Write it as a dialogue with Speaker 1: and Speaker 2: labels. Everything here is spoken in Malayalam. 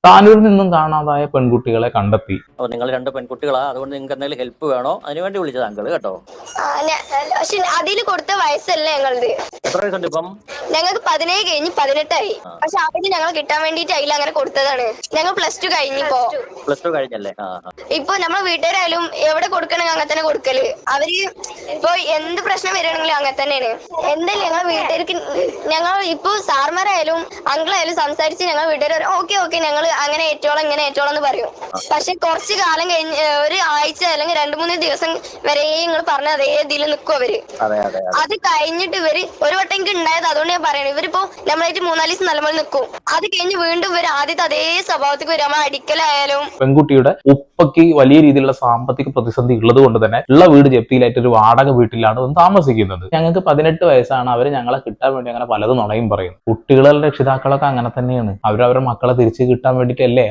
Speaker 1: താനൂരിൽ നിന്നും കാണാതായ പെൺകുട്ടികളെ കണ്ടെത്തി.
Speaker 2: അപ്പോൾ നിങ്ങൾ 2 പെൺകുട്ടികളാ, അതുകൊണ്ട് നിങ്ങൾക്ക് എന്തെങ്കിലും ഹെൽപ്പ് വേണോ അതിനുവേണ്ടി വിളിച്ചത് അങ്കിൾ കേട്ടോ.
Speaker 3: പക്ഷെ അതിൽ കൊടുത്ത വയസ്സല്ലേ ഞങ്ങളത്.
Speaker 2: എത്ര വയസ്സുണ്ട് ഇപ്പം?
Speaker 3: ഞങ്ങൾക്ക് 17 കഴിഞ്ഞ് 18 പക്ഷെ അവര് ഞങ്ങൾ കിട്ടാൻ വേണ്ടിട്ട് അതിൽ അങ്ങനെ കൊടുത്തതാണ്. ഞങ്ങൾ +2 കഴിഞ്ഞിപ്പോ.
Speaker 2: +2 കഴിഞ്ഞല്ലേ?
Speaker 3: ഇപ്പൊ നമ്മളെ വീട്ടുകാരായാലും എവിടെ കൊടുക്കണമെങ്കിൽ അങ്ങനെ തന്നെ കൊടുക്കല്. അവര് ഇപ്പൊ എന്ത് പ്രശ്നം വരികയാണെങ്കിലും അങ്ങനെ തന്നെയാണ്. എന്തായാലും ഞങ്ങളെ വീട്ടുകാർക്ക് ഞങ്ങൾ ഇപ്പൊ സാർമാരായാലും അങ്കിളായാലും സംസാരിച്ച് ഞങ്ങൾ വീട്ടുകാർ ഓക്കെ ഞങ്ങൾ അങ്ങനെ ഏറ്റോളം ഇങ്ങനെ ഏറ്റോളം എന്ന് പറയും. പക്ഷെ കുറച്ച് കാലം കഴിഞ്ഞ് ഒരു ആഴ്ച അല്ലെങ്കിൽ 2-3 ദിവസം വരെ നിങ്ങൾ പറഞ്ഞ അതേ ഇതിൽ നിൽക്കും അവര്. അത് കഴിഞ്ഞിട്ട് ഇവര് ഒരു വട്ടം എനിക്ക് ഉണ്ടായത്, അതുകൊണ്ട് ഞാൻ പറയണേ, ഇവരിപ്പോ നമ്മളായിട്ട് 3-4 ദിവസം നല്ലപോലെ നിൽക്കും. അത് കഴിഞ്ഞ് വീണ്ടും ഇവർ ആദ്യത്തെ അതേ സ്വഭാവത്തേക്ക് വരും. നമ്മൾ അടിക്കലായാലും.
Speaker 1: പെൺകുട്ടിയുടെ ഉപ്പയ്ക്ക് വലിയ രീതിയിലുള്ള സാമ്പത്തിക പ്രതിസന്ധി ഉള്ളത് കൊണ്ട് തന്നെ ഉള്ള വീട് ജപ്തിയിലായിട്ട് ഒരു വാടക വീട്ടിലാണ് താമസിക്കുന്നത്. ഞങ്ങൾക്ക് 18 വയസ്സാണ്. അവര് ഞങ്ങളെ കിട്ടാൻ വേണ്ടി അങ്ങനെ പലതും നുണയും പറയും. കുട്ടികളുടെ രക്ഷിതാക്കളൊക്കെ അങ്ങനെ തന്നെയാണ്. അവരവരുടെ മക്കളെ തിരിച്ചു കിട്ടാൻ വേണ്ടിയിട്ടല്ലേ